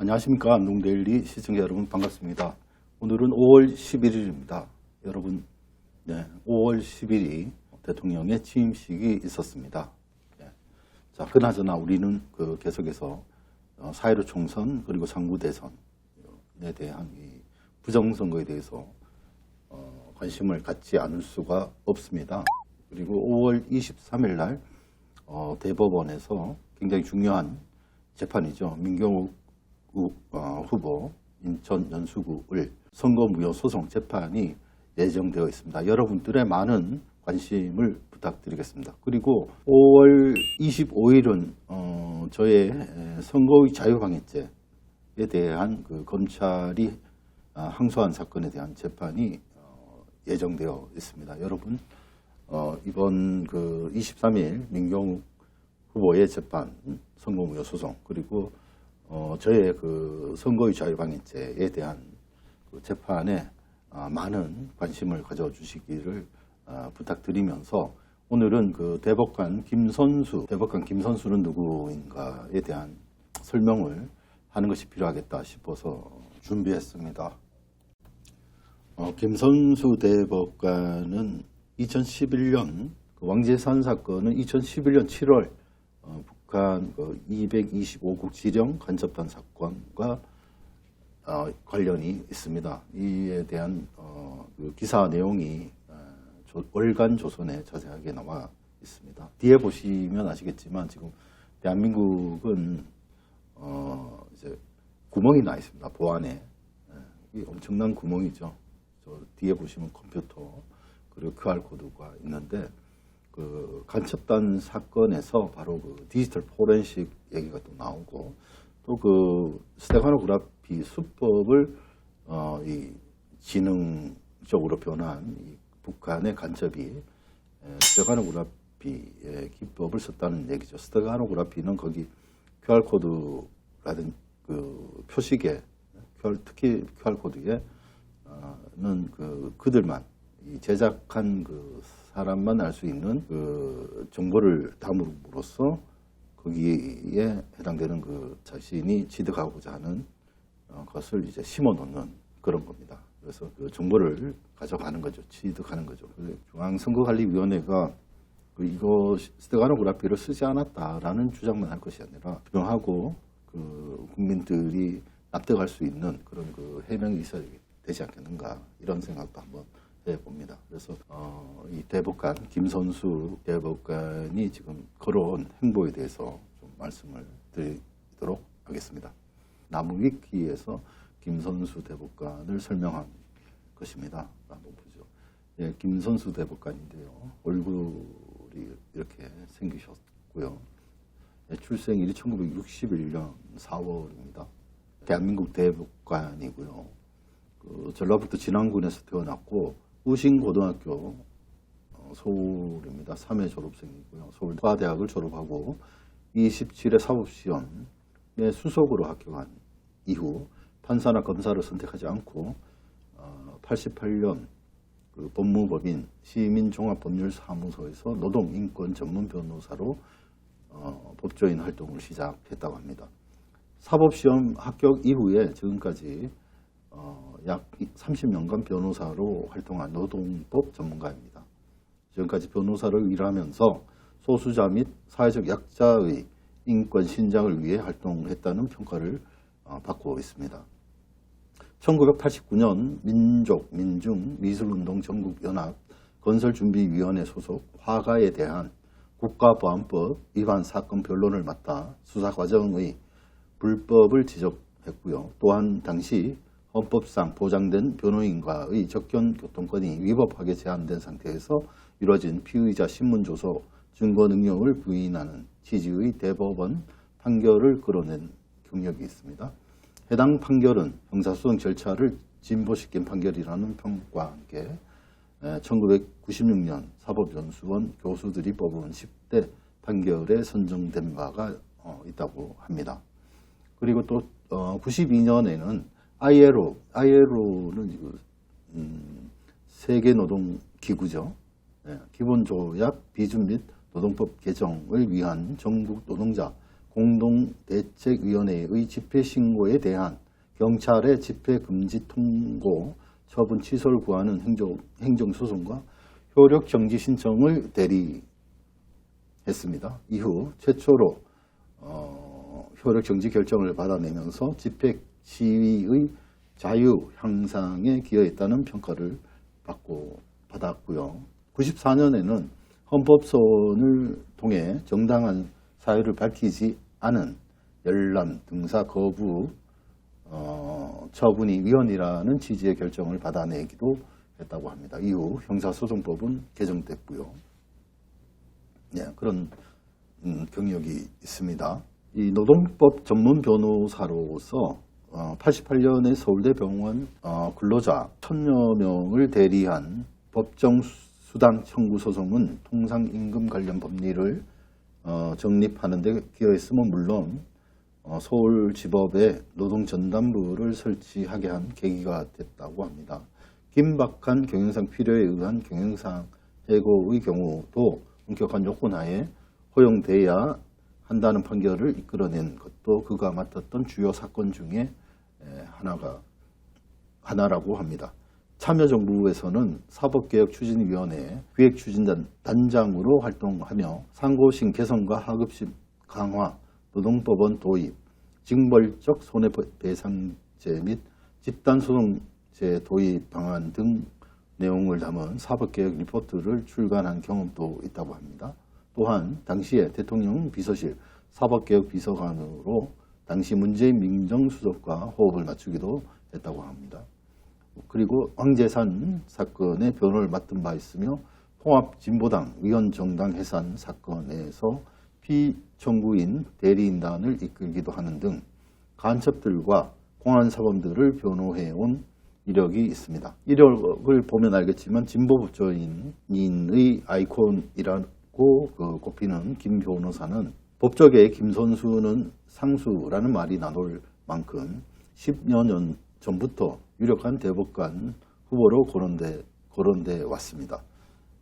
안녕하십니까. 안동데일리 시청자 여러분 반갑습니다. 오늘은 5월 11일입니다. 여러분, 5월 10일이 대통령의 취임식이 있었습니다. 자, 그나저나 우리는 계속해서 4.15 총선 그리고 상부대선에 대한 이 부정선거에 대해서 관심을 갖지 않을 수가 없습니다. 그리고 5월 23일 날 대법원에서 굉장히 중요한 재판이죠. 민경욱 후보 인천 연수구을 선거무효 소송 재판이 예정되어 있습니다. 여러분들의 많은 관심을 부탁드리겠습니다. 그리고 5월 25일은 저의 선거의 자유방해죄에 대한 검찰이 항소한 사건에 대한 재판이 예정되어 있습니다. 여러분, 이번 23일 민경욱 후보의 재판, 선거무효 소송, 그리고 저의 선거의 자유방해죄에 대한 재판에 많은 관심을 가져주시기를 부탁드리면서 오늘은 대법관 김선수는 누구인가에 대한 설명을 하는 것이 필요하겠다 싶어서 준비했습니다. 김선수 대법관은 2011년 왕재산 사건은 2011년 7월 북한 225국 지령 간첩단 사건과 관련이 있습니다. 이에 대한 기사 내용이 월간 조선에 자세하게 나와 있습니다. 뒤에 보시면 아시겠지만 지금 대한민국은 이제 구멍이 나 있습니다. 보안에 이 엄청난 구멍이죠. 저 뒤에 보시면 컴퓨터 그리고 QR 코드가 있는데 간첩단 사건에서 바로 디지털 포렌식 얘기가 또 나오고 또 스테파노그라피 수법을 이 지능적으로 변한 이 북한의 간첩이 스테파노그라피의 기법을 썼다는 얘기죠. 스테파노그라피는 거기 QR 코드라든 표식에 특히 QR 코드에는 그들만 제작한 사람만 알 수 있는 정보를 담음으로써 거기에 해당되는 자신이 취득하고자 하는 것을 이제 심어 놓는 그런 겁니다. 그래서 정보를 가져가는 거죠. 취득하는 거죠. 중앙선거관리위원회가 이거 스테파노그라피를 쓰지 않았다라는 주장만 할 것이 아니라 투명하고 국민들이 납득할 수 있는 그런 해명이 있어야 되지 않겠는가 이런 생각도 한번 해봅니다. 그래서 이 대법관 김선수 대법관이 지금 걸어온 행보에 대해서 좀 말씀을 드리도록 하겠습니다. 나무위키에서 김선수 대법관을 설명한 것입니다. 한번 보죠. 예, 김선수 대법관인데요. 얼굴이 이렇게 생기셨고요. 예, 출생일이 1961년 4월입니다. 대한민국 대법관이고요. 전라북도 진안군에서 태어났고 우신고등학교 서울입니다. 3회 졸업생이고요. 서울과대학을 졸업하고 27회 사법시험에 수석으로 합격한 이후 판사나 검사를 선택하지 않고 88년 법무법인 시민종합법률사무소에서 노동인권 전문 변호사로 법조인 활동을 시작했다고 합니다. 사법시험 합격 이후에 지금까지 약 30년간 변호사로 활동한 노동법 전문가입니다. 지금까지 변호사를 일하면서 소수자 및 사회적 약자의 인권 신장을 위해 활동했다는 평가를 받고 있습니다. 1989년 민중미술운동 전국연합 건설준비위원회 소속 화가에 대한 국가보안법 위반 사건 변론을 맡아 수사 과정의 불법을 지적했고요. 또한 당시 헌법상 보장된 변호인과의 접견 교통권이 위법하게 제한된 상태에서 이루어진 피의자 신문조서 증거 능력을 부인하는 취지의 대법원 판결을 끌어낸 경력이 있습니다. 해당 판결은 형사소송 절차를 진보시킨 판결이라는 평가와 함께 1996년 사법연수원 교수들이 뽑은 10대 판결에 선정된 바가 있다고 합니다. 그리고 또 92년에는 ILO는 세계노동기구죠. 기본조약 비준 및 노동법 개정을 위한 전국 노동자 공동대책위원회의 집회신고에 대한 경찰의 집회금지 통고 처분 취소를 구하는 행정소송과 효력정지 신청을 대리했습니다. 이후 최초로 효력정지 결정을 받아내면서 집회 시위의 자유 향상에 기여했다는 평가를 받았고요. 94년에는 헌법소원을 통해 정당한 사유를 밝히지 않은 열람 등사 거부 처분이 위헌이라는 취지의 결정을 받아내기도 했다고 합니다. 이후 형사소송법은 개정됐고요. 네, 그런 경력이 있습니다. 이 노동법 전문 변호사로서 88년에 서울대 병원 근로자 1000여 명을 대리한 법정 수당 청구 소송은 통상임금 관련 법리를 정립하는 데 기여했음은 물론 서울지법에 노동전담부를 설치하게 한 계기가 됐다고 합니다. 긴박한 경영상 필요에 의한 경영상 해고의 경우도 엄격한 요건하에 허용돼야 한다는 판결을 이끌어낸 것도 그가 맡았던 주요 사건 중에 하나라고 합니다. 참여정부에서는 사법개혁추진위원회 기획추진단장으로 활동하며 상고심 개선과 하급심 강화, 노동법원 도입, 징벌적 손해배상제 및 집단소송제 도입 방안 등 내용을 담은 사법개혁 리포트를 출간한 경험도 있다고 합니다. 또한 당시에 대통령 비서실 사법개혁 비서관으로 당시 문재인 민정수석과 호흡을 맞추기도 했다고 합니다. 그리고 황제산 사건의 변호를 맡은 바 있으며 통합진보당 위원정당 해산 사건에서 피청구인 대리인단을 이끌기도 하는 등 간첩들과 공안사범들을 변호해온 이력이 있습니다. 이력을 보면 알겠지만 진보법조인의 아이콘이라고 꼽히는 김 변호사는 법조계의 김선수는 상수라는 말이 나돌 만큼 10여 년 전부터 유력한 대법관 후보로 거론돼 왔습니다.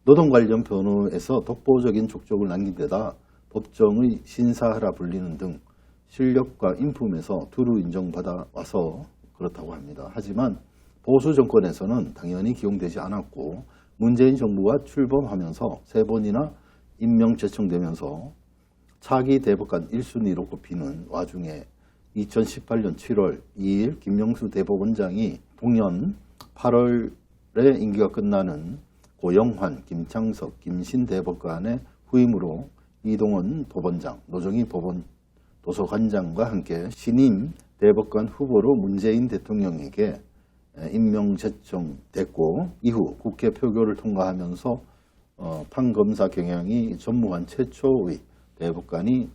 노동 관련 변호에서 독보적인 족적을 남긴 데다 법정의 신사하라 불리는 등 실력과 인품에서 두루 인정받아 와서 그렇다고 합니다. 하지만 보수 정권에서는 당연히 기용되지 않았고 문재인 정부가 출범하면서 3번이나 임명 제청되면서 차기 대법관 1순위로 꼽히는 와중에 2018년 7월 2일 김명수 대법원장이 동년 8월에 임기가 끝나는 고영환, 김창석, 김신 대법관의 후임으로 이동원 법원장, 노정희 법원 도서관장과 함께 신임 대법관 후보로 문재인 대통령에게 임명 제청됐고 이후 국회 표결을 통과하면서 판검사 경향이 전무한 최초의 대법관이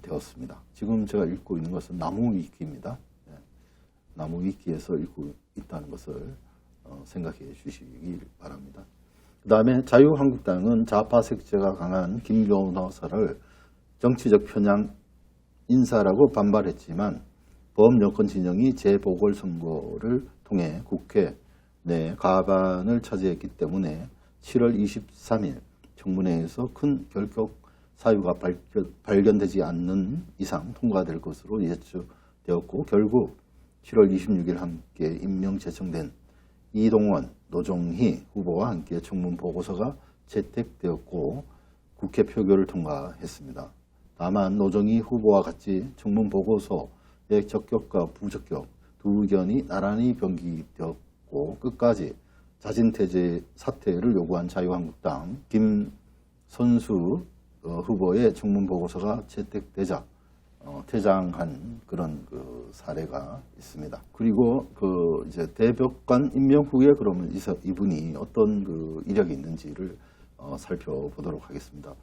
되었습니다. 지금 제가 읽고 있는 것은 나무위키입니다. 나무위키에서 읽고 있다는 것을 생각해 주시길 바랍니다. 그 다음에 자유한국당은 좌파 색채가 강한 김 변호사를 정치적 편향 인사라고 반발했지만 범여권 진영이 재보궐선거를 통해 국회 내 과반을 차지했기 때문에 7월 23일 청문회에서 큰 결격 사유가 발견되지 않는 이상 통과될 것으로 예측되었고 결국 7월 26일 함께 임명 제청된 이동원, 노정희 후보와 함께 청문 보고서가 채택되었고 국회 표결을 통과했습니다. 다만 노정희 후보와 같이 청문 보고서의 적격과 부적격 두 의견이 나란히 병기되었고 끝까지 자진퇴제 사퇴를 요구한 자유한국당 김선수 후보의 청문 보고서가 채택되자 퇴장한 그런 사례가 있습니다. 그리고 이제 대법관 임명 후에 그러면 이분이 어떤 이력이 있는지를 살펴보도록 하겠습니다.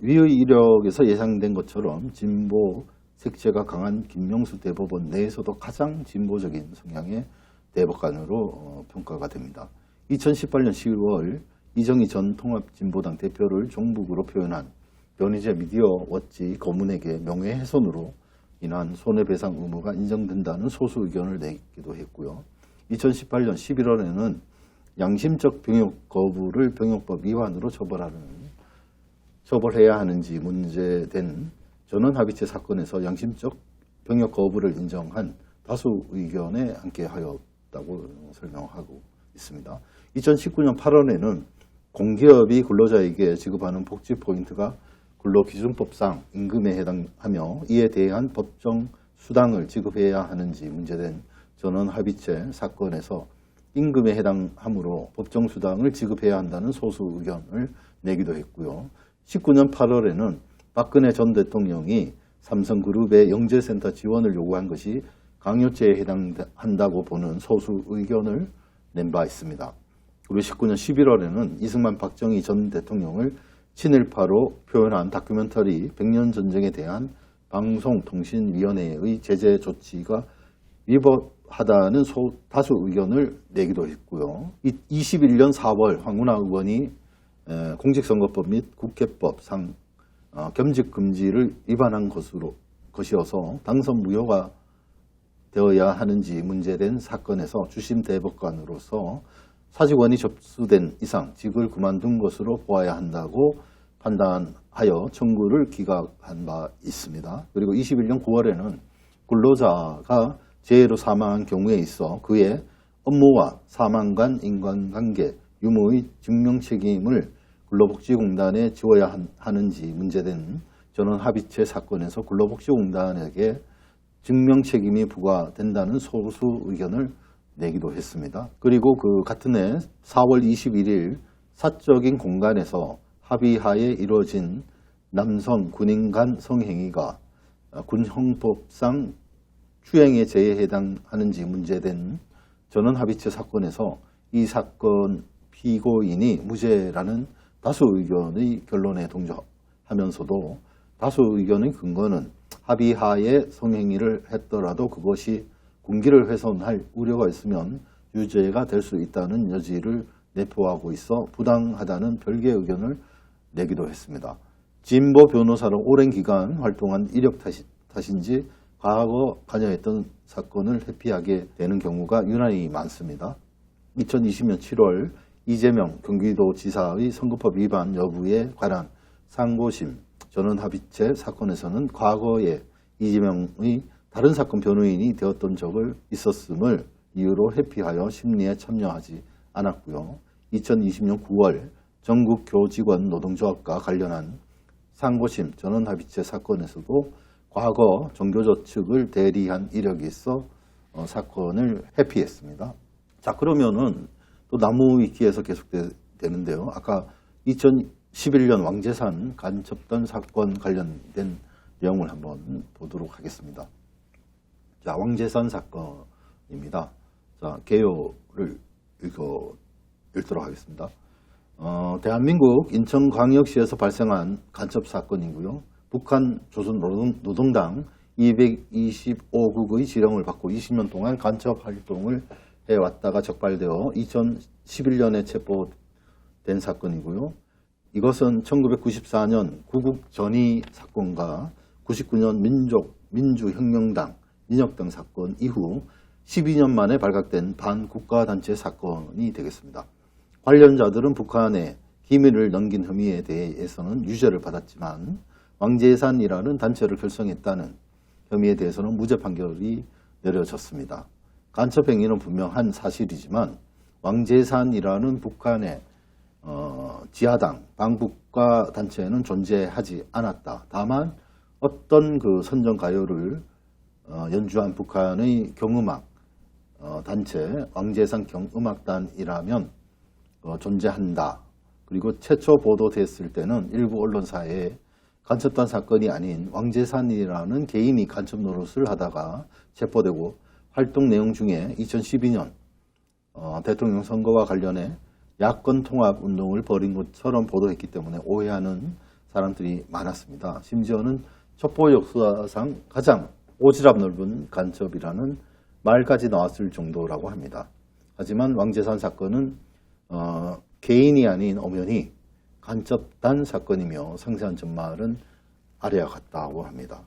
위의 이력에서 예상된 것처럼 진보 색채가 강한 김명수 대법원 내에서도 가장 진보적인 성향의 대법관으로 평가가 됩니다. 2018년 10월 이정희 전 통합진보당 대표를 종북으로 표현한 변희재 미디어 워치 고문에게 명예훼손으로 인한 손해배상 의무가 인정된다는 소수 의견을 내기도 했고요. 2018년 11월에는 양심적 병역 거부를 병역법 위반으로 처벌해야 하는지 문제된 전원합의체 사건에서 양심적 병역 거부를 인정한 다수 의견에 함께하였다고 설명하고 있습니다. 2019년 8월에는 공기업이 근로자에게 지급하는 복지 포인트가 근로기준법상 임금에 해당하며 이에 대한 법정 수당을 지급해야 하는지 문제된 전원합의체 사건에서 임금에 해당하므로 법정 수당을 지급해야 한다는 소수 의견을 내기도 했고요. 19년 8월에는 박근혜 전 대통령이 삼성그룹의 영재센터 지원을 요구한 것이 강요죄에 해당한다고 보는 소수 의견을 낸 바 있습니다. 그리고 19년 11월에는 이승만 박정희 전 대통령을 친일파로 표현한 다큐멘터리 백년 전쟁에 대한 방송통신위원회의 제재 조치가 위법하다는 다수 의견을 내기도 했고요. 21년 4월 황운하 의원이 공직선거법 및 국회법상 겸직 금지를 위반한 것이어서 당선 무효가 되어야 하는지 문제된 사건에서 주심 대법관으로서 사직원이 접수된 이상 직을 그만둔 것으로 보아야 한다고 판단하여 청구를 기각한 바 있습니다. 그리고 21년 9월에는 근로자가 재해로 사망한 경우에 있어 그의 업무와 사망 간 인간관계 유무의 증명 책임을 근로복지공단에 지워야 하는지 문제된 전원합의체 사건에서 근로복지공단에게 증명 책임이 부과된다는 소수 의견을 내기도 했습니다. 그리고 그 같은 해 4월 21일 사적인 공간에서 합의하에 이루어진 남성 군인 간 성행위가 군형법상 추행의 죄에 해당하는지 문제된 전원합의체 사건에서 이 사건 피고인이 무죄라는 다수 의견의 결론에 동조하면서도 다수 의견의 근거는 합의하에 성행위를 했더라도 그것이 군기를 훼손할 우려가 있으면 유죄가 될 수 있다는 여지를 내포하고 있어 부당하다는 별개의 의견을 내기도 했습니다. 진보 변호사로 오랜 기간 활동한 이력 탓인지 과거 관여했던 사건을 회피하게 되는 경우가 유난히 많습니다. 2020년 7월 이재명 경기도지사의 선거법 위반 여부에 관한 상고심 전원합의체 사건에서는 과거에 이재명의 다른 사건 변호인이 되었던 적을 있었음을 이유로 회피하여 심리에 참여하지 않았고요. 2020년 9월 전국교직원 노동조합과 관련한 상고심 전원합의체 사건에서도 과거 정교조 측을 대리한 이력이 있어 사건을 회피했습니다. 자, 그러면은 또 나무위키에서 계속되는데요. 아까 2011년 왕재산 간첩단 사건 관련된 내용을 한번 보도록 하겠습니다. 자, 왕재산 사건입니다. 자, 개요를 읽도록 하겠습니다. 대한민국 인천광역시에서 발생한 간첩 사건이고요. 북한 조선노동당 225국의 지령을 받고 20년 동안 간첩 활동을 해왔다가 적발되어 2011년에 체포된 사건이고요. 이것은 1994년 구국 전이 사건과 99년 민주혁명당 민혁당 사건 이후 12년 만에 발각된 반국가단체 사건이 되겠습니다. 관련자들은 북한에 기밀을 넘긴 혐의에 대해서는 유죄를 받았지만 왕재산이라는 단체를 결성했다는 혐의에 대해서는 무죄 판결이 내려졌습니다. 간첩 행위는 분명한 사실이지만 왕재산이라는 북한의 지하당, 반국가 단체는 존재하지 않았다. 다만 어떤 그 선전가요를 연주한 북한의 경음악 단체 왕재산 경음악단이라면 존재한다. 그리고 최초 보도됐을 때는 일부 언론사에 간첩단 사건이 아닌 왕재산이라는 개인이 간첩 노릇을 하다가 체포되고 활동 내용 중에 2012년 대통령 선거와 관련해 야권 통합 운동을 벌인 것처럼 보도했기 때문에 오해하는 사람들이 많았습니다. 심지어는 첩보 역사상 가장 오지랖 넓은 간첩이라는 말까지 나왔을 정도라고 합니다. 하지만 왕재산 사건은 개인이 아닌 엄연히 간첩단 사건이며 상세한 전말은 아래와 같다고 합니다.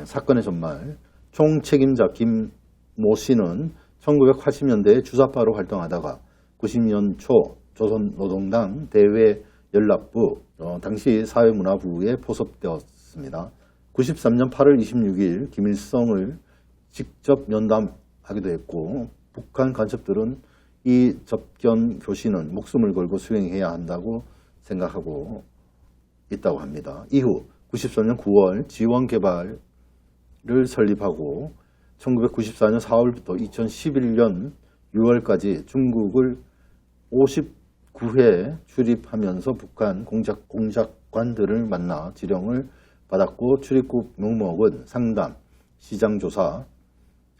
사건의 전말, 총책임자 김모 씨는 1980년대에 주사파로 활동하다가 90년 초 조선노동당 대외연락부 당시 사회문화부에 포섭되었습니다. 93년 8월 26일 김일성을 직접 면담하기도 했고 북한 간첩들은 이 접견 교신은 목숨을 걸고 수행해야 한다고 생각하고 있다고 합니다. 이후 93년 9월 지원개발을 설립하고 1994년 4월부터 2011년 6월까지 중국을 59회 출입하면서 북한 공작관들을 만나 지령을 받았고 출입국 명목은 상담, 시장조사,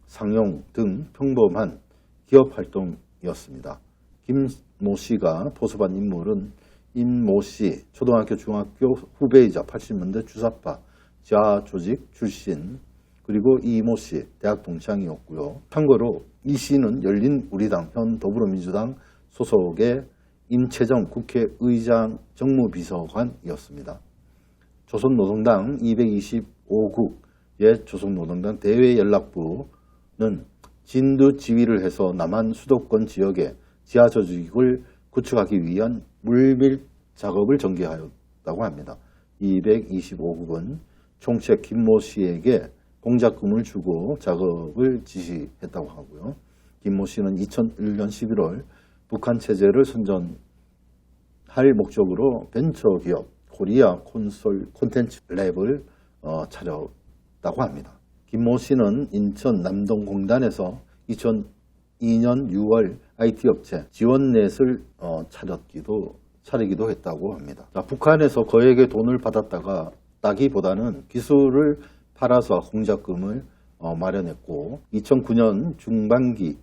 상용 등 평범한 기업활동이었습니다. 김모 씨가 포섭한 인물은 임모 씨, 초등학교, 중학교 후배이자 80년대 주사파 지하조직 출신, 그리고 이모 씨, 대학 동창이었고요. 참고로 이 씨는 열린우리당 현 더불어민주당 소속의 임채정 국회의장 정무비서관이었습니다. 조선노동당 225국 옛 조선노동당 대외연락부는 진두 지휘를 해서 남한 수도권 지역에 지하조직을 구축하기 위한 물밀 작업을 전개하였다고 합니다. 225국은 총책 김모 씨에게 공작금을 주고 작업을 지시했다고 하고요. 김모 씨는 2001년 11월 북한 체제를 선전할 목적으로 벤처기업 코리아 콘텐츠 랩을 차렸다고 합니다. 김모 씨는 인천 남동공단에서 2002년 6월 IT업체 지원넷을 차리기도 했다고 합니다. 북한에서 거액의 돈을 받았다기보다는 기술을 팔아서 공작금을 마련했고 2009년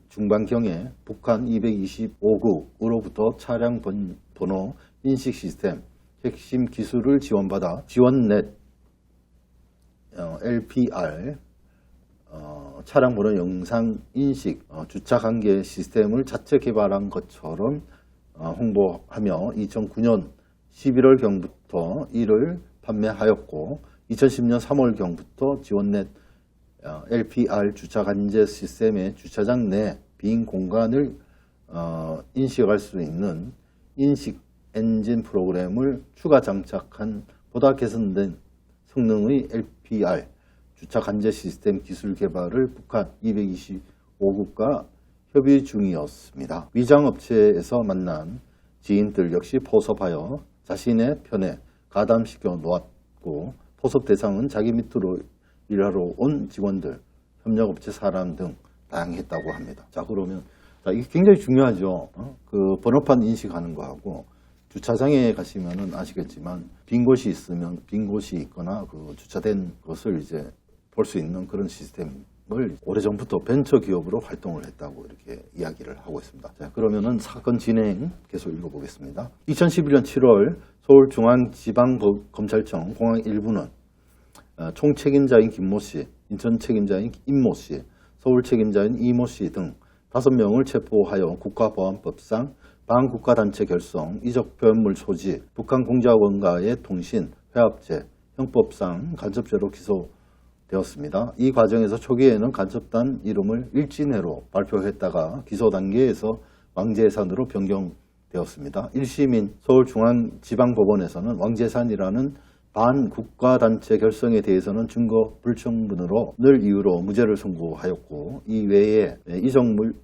중반경에 북한 225국으로부터 차량 번호 인식 시스템 핵심 기술을 지원받아 지원넷 LPR 차량 번호 영상 인식 주차 관계 시스템을 자체 개발한 것처럼 홍보하며 2009년 11월경부터 이를 판매하였고 2010년 3월경부터 지원넷 LPR 주차 관제 시스템의 주차장 내 빈 공간을 인식할 수 있는 인식 엔진 프로그램을 추가 장착한 보다 개선된 성능의 LPR 주차 관제 시스템 기술 개발을 북한 225국과 협의 중이었습니다. 위장업체에서 만난 지인들 역시 포섭하여 자신의 편에 가담시켜 놓았고 포섭 대상은 자기 밑으로 일하러 온 직원들, 협력업체 사람 등 다양했다고 합니다. 자, 그러면 이게 굉장히 중요하죠. 그 번호판 인식하는 거하고 주차장에 가시면은 아시겠지만 빈 곳이 있거나 그 주차된 것을 이제 볼 수 있는 그런 시스템을 오래전부터 벤처기업으로 활동을 했다고 이렇게 이야기를 하고 있습니다. 자, 그러면은 사건 진행 계속 읽어보겠습니다. 2011년 7월 서울중앙지방검찰청 공항 1부는 총책임자인 김모 씨, 인천 책임자인 임모 씨, 서울 책임자인 이모 씨 등 5명을 체포하여 국가보안법상 반국가단체 결성, 이적표현물 소지, 북한 공작원과의 통신, 회합죄, 형법상 간첩죄로 기소되었습니다. 이 과정에서 초기에는 간첩단 이름을 일진회로 발표했다가 기소 단계에서 왕재산으로 변경되었습니다. 1심인 서울중앙지방법원에서는 왕재산이라는 반국가단체 결성에 대해서는 증거 불충분으로 늘 이유로 무죄를 선고하였고 이 외에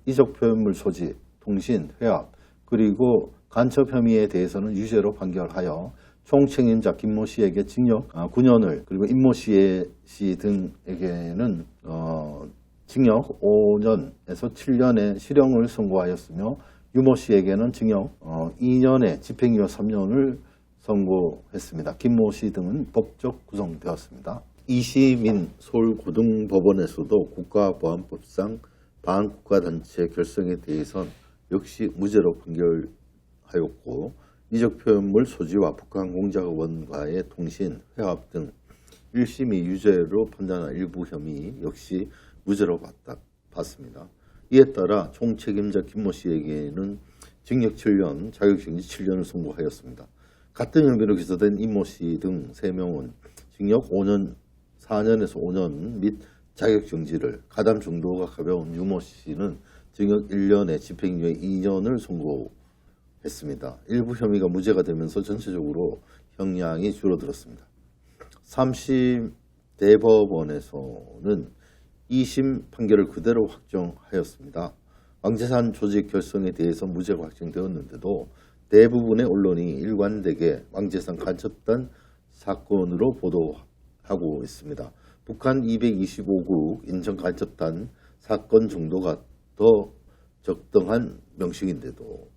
이적표현물 소지, 통신, 회합, 그리고 간첩 혐의에 대해서는 유죄로 판결하여 총책임자 김모 씨에게 징역 9년을 그리고 임모 씨 등에게는 징역 5년에서 7년의 실형을 선고하였으며 유모 씨에게는 징역 2년에 집행유예 3년을 선고했습니다. 김모 씨 등은 법적 구성되었습니다. 2심인 서울고등법원에서도 국가보안법상 반국가단체 결성에 대해선 역시 무죄로 판결하였고 이적표현물 소지와 북한 공작원과의 통신, 회합 등 1심이 유죄로 판단한 일부 혐의 역시 무죄로 받습니다. 이에 따라 총책임자 김모 씨에게는 징역 7년, 자격정지 7년을 선고하였습니다. 같은 혐의로 기소된 임모 씨 등 3명은 징역 4년에서 5년 및 자격정지를, 가담 정도가 가벼운 유모 씨는 징역 1년에 집행유예 2년을 선고했습니다. 일부 혐의가 무죄가 되면서 전체적으로 형량이 줄어들었습니다. 3심 대법원에서는 2심 판결을 그대로 확정하였습니다. 왕재산 조직 결성에 대해서 무죄가 확정되었는데도 대부분의 언론이 일관되게 왕재산 간첩단 사건으로 보도하고 있습니다. 북한 225국 인천 간첩단 사건 정도가 더 적당한 명칭인데도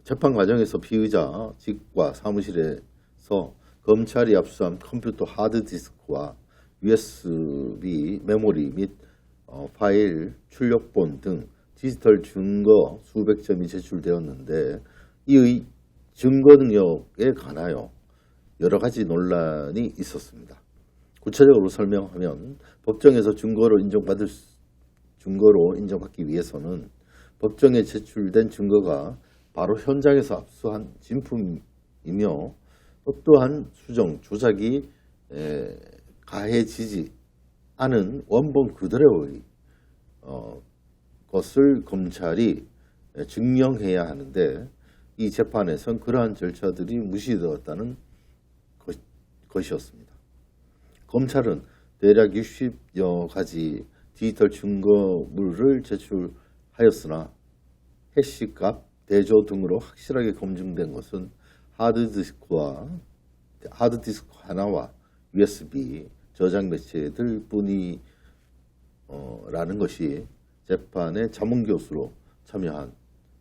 재판 과정에서 피의자 직과 사무실에서 검찰이 압수한 컴퓨터 하드디스크와 USB 메모리 및 파일, 출력본 등 디지털 증거 수백 점이 제출되었는데 이의 증거 능력에 관하여 여러 가지 논란이 있었습니다. 구체적으로 설명하면 법정에서 증거로 인정받기 위해서는 법정에 제출된 증거가 바로 현장에서 압수한 진품이며 또한 수정, 조작이 가해지지 않은 원본 그대로의 것을 검찰이 증명해야 하는데 이 재판에선 그러한 절차들이 무시되었다는 것이었습니다. 검찰은 대략 60여 가지 디지털 증거물을 제출하였으나 해시값, 대조 등으로 확실하게 검증된 것은 하드디스크 하나와 USB 저장 매체들 뿐이라는 것이 재판의 자문교수로 참여한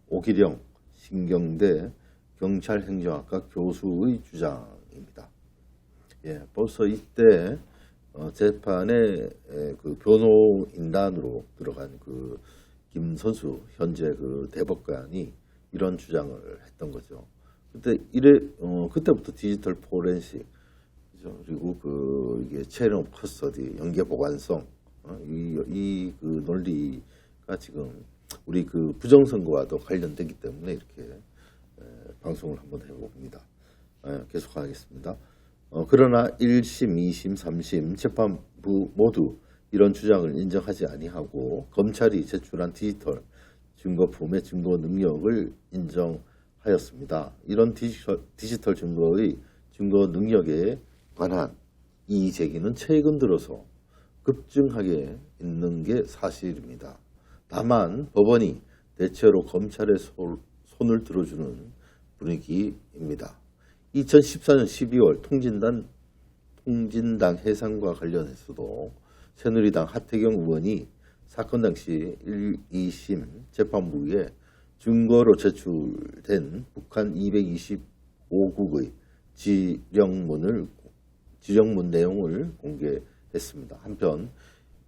오기령 신경대 경찰행정학과 교수의 주장입니다. 벌써 이때 재판에 그 변호인단으로 들어간 그 김선수 현재 그 대법관이 이런 주장을 했던 거죠. 그때부터 디지털 포렌식 그리고 이게 체인 오브 커스터디 연계 보관성 이 그 논리가 지금 우리 그 부정선거와도 관련되기 때문에 이렇게 방송을 한번 해봅니다. 계속하겠습니다. 그러나 1심, 2심, 3심 재판부 모두 이런 주장을 인정하지 아니하고 검찰이 제출한 디지털 증거품의 증거 능력을 인정하였습니다. 이런 디지털 증거의 증거 능력에 관한 이의 제기는 최근 들어서 급증하게 있는 게 사실입니다. 다만 법원이 대체로 검찰의 손을 들어주는 분위기입니다. 2014년 12월 통진당 해산과 관련해서도 새누리당 하태경 의원이 사건 당시 1, 2심 재판부에 증거로 제출된 북한 225국의 지령문 내용을 공개했습니다. 한편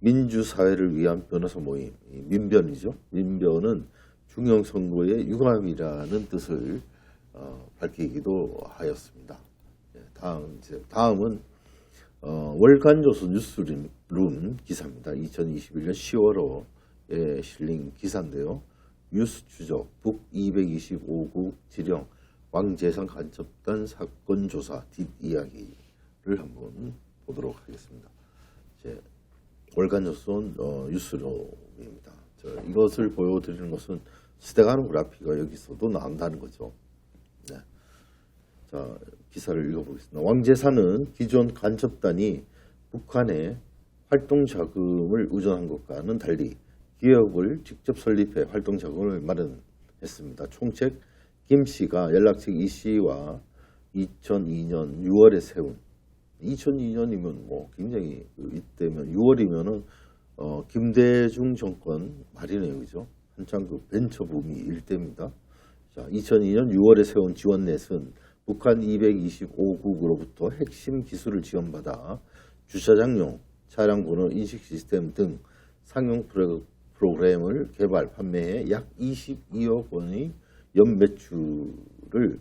민주사회를 위한 변호사 모임, 민변이죠. 민변은 중형선거의 유감이라는 뜻을 밝히기도 하였습니다. 다음은 월간조선 뉴스룸 기사입니다. 2021년 10월호에 실린 기사인데요. 뉴스 추적 북 225국 지령 왕재산 간첩단 사건 조사 뒷이야기를 한번 보도록 하겠습니다. 월간조선 뉴스룸입니다. 이것을 보여드리는 것은 스테가노그래피가 여기서도 나온다는 거죠. 네. 자, 기사를 읽어보겠습니다. 왕재산은 기존 간첩단이 북한에 활동 자금을 의존한 것과는 달리 기업을 직접 설립해 활동 자금을 마련했습니다. 총책 김 씨가 연락책 이 씨와 2002년 6월에 세운 2002년이면 뭐 굉장히 이때면 6월이면은 김대중 정권 말이네요, 그죠? 한창 그 벤처 붐이 일때입니다. 자, 2002년 6월에 세운 지원넷은 북한 225국으로부터 핵심 기술을 지원받아 주차장용 차량 번호 인식 시스템 등 상용 프로그램을 개발, 판매해 약 22억 원의 연매출을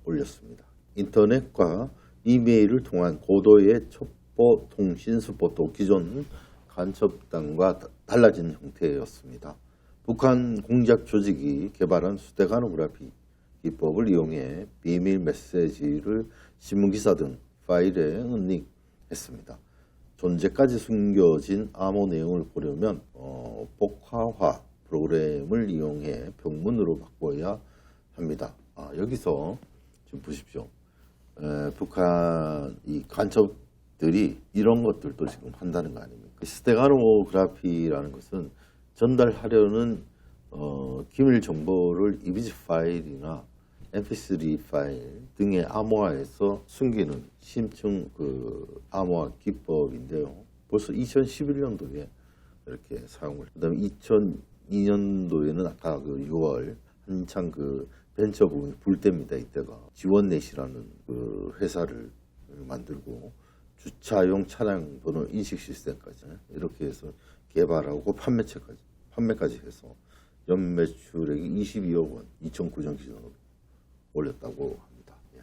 올렸습니다. 인터넷과 이메일을 통한 고도의 첩보 통신 수법도 기존 간첩단과 달라진 형태였습니다. 북한 공작 조직이 개발한 스테가노그래피 기법을 이용해 비밀 메시지를 신문기사 등 파일에 은닉했습니다. 존재까지 숨겨진 암호 내용을 보려면 복화화 프로그램을 이용해 병문으로 바꿔야 합니다. 여기서 좀 보십시오. 북한 이 간첩 들이 이런 것들도 지금 한다는 거 아닙니까? 스테가노그래피라는 것은 전달하려는 기밀 정보를 이미지 파일이나 mp3 파일 등의 암호화해서 숨기는 심층 그 암호화 기법인데요. 벌써 2011년도에 이렇게 사용을. 그다음에 2002년도에는 아까 그 6월 한창 그 벤처 부분이 불 때입니다. 이때가 지원넷이라는 그 회사를 만들고 주차용 차량 번호 인식 시스템까지 이렇게 해서 개발하고 판매까지 해서 연매출액이 22억 원 2009년 기준으로 올렸다고 합니다. 예.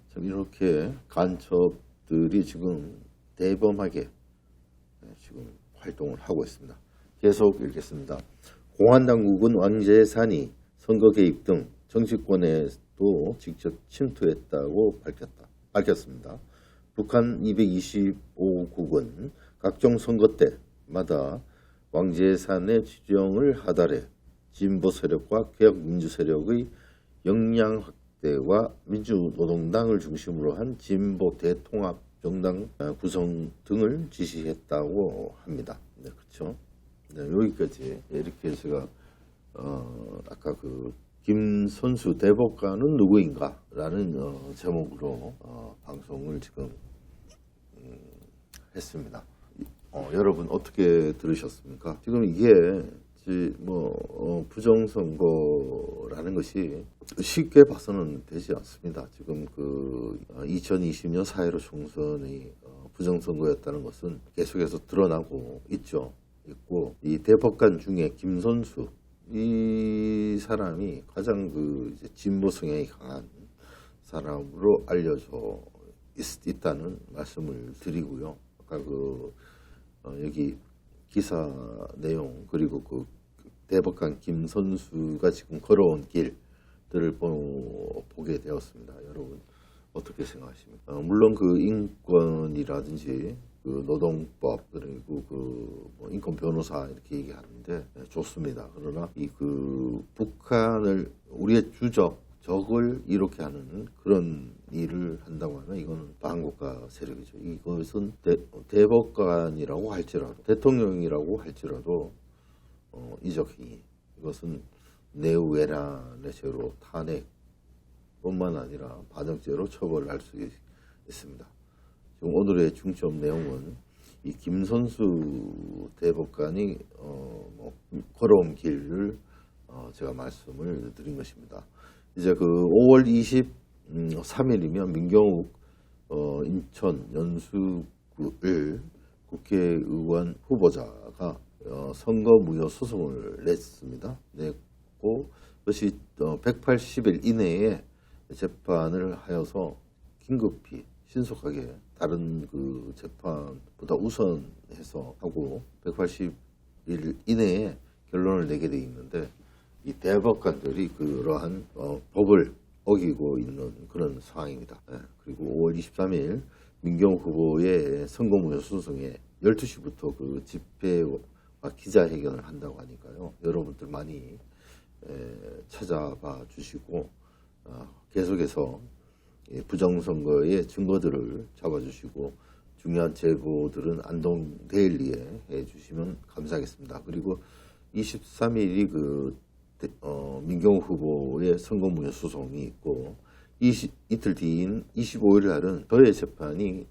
참 이렇게 간첩들이 지금 대범하게 지금 활동을 하고 있습니다. 계속 읽겠습니다. 공안당국은 왕제산이 선거 개입 등 정치권에도 직접 침투했다고 밝혔습니다. 북한 225국은 각종 선거 때마다 왕제산의 지정을 하달해 진보 세력과 개혁 민주 세력의 역량 확대와 민주노동당을 중심으로 한 진보 대통합 정당 구성 등을 지시했다고 합니다. 네, 그렇죠. 네, 여기까지 이렇게 제가 아까 그 김선수 대법관은 누구인가라는 제목으로 방송을 지금 했습니다. 여러분 어떻게 들으셨습니까? 지금 이게 부정선거라는 것이 쉽게 봐서는 되지 않습니다. 지금 그 2020년 4.15 총선이 부정선거였다는 것은 계속해서 드러나고 있고 이 대법관 중에 김선수 이 사람이 가장 그 진보 성향이 강한 사람으로 알려져 있다는 말씀을 드리고요. 아까 그 여기 기사 내용 그리고 그 대법관 김선수가 지금 걸어온 길들을 보게 되었습니다. 여러분 어떻게 생각하십니까? 물론 그 인권이라든지 그 노동법 그리고 그 인권 변호사 이렇게 얘기하는데 좋습니다. 그러나 이 그 북한을 우리의 적을 이렇게 하는 그런 일을 한다고 하면 이거는 반국가 세력이죠. 이것은 대법관이라고 할지라도 대통령이라고 할지라도 이적행위 이것은 내외란의 죄로 탄핵뿐만 아니라 반역죄로 처벌할 수 있습니다. 지금 오늘의 중점 내용은 이 김선수 대법관이 걸어온 길을 제가 말씀을 드린 것입니다. 이제 그 5월 23일이면 민경욱 인천 연수구을 국회의원 후보자가 선거 무효 소송을 냈고 그것이 180일 이내에 재판을 하여서 긴급히 신속하게 다른 그 재판보다 우선해서 하고 180일 이내에 결론을 내게 돼 있는데 이 대법관들이 그러한 법을 어기고 있는 그런 상황입니다. 네. 그리고 5월 23일 민경욱 후보의 선거무효 소송에 12시부터 그 집회와 기자회견을 한다고 하니까요. 여러분들 많이 찾아봐 주시고 계속해서 부정선거의 증거들을 잡아주시고 중요한 제보들은 안동 데일리에 해주시면 감사하겠습니다. 그리고 23일이 그 민경욱 후보의 선거무효 소송이 있고 이틀 뒤인 25일 날은 저의 재판이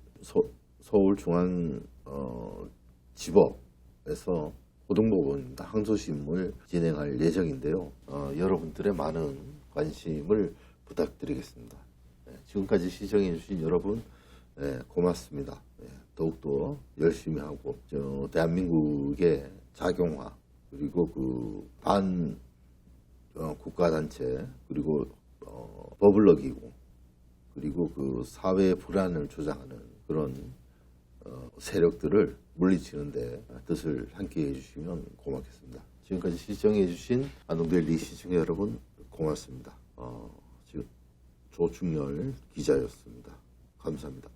서울중앙지법에서 고등법원입니다. 항소심을 진행할 예정인데요. 여러분들의 많은 관심을 부탁드리겠습니다. 지금까지 시청해 주신 여러분 고맙습니다. 더욱더 열심히 하고 대한민국의 작용화 그리고 그 국가단체 그리고 법을 어기고 그리고 그 사회 불안을 조장하는 그런 세력들을 물리치는데 뜻을 함께 해주시면 고맙겠습니다. 지금까지 시청해주신 안동데일리 시청자 여러분 고맙습니다. 지금 조충렬 기자였습니다. 감사합니다.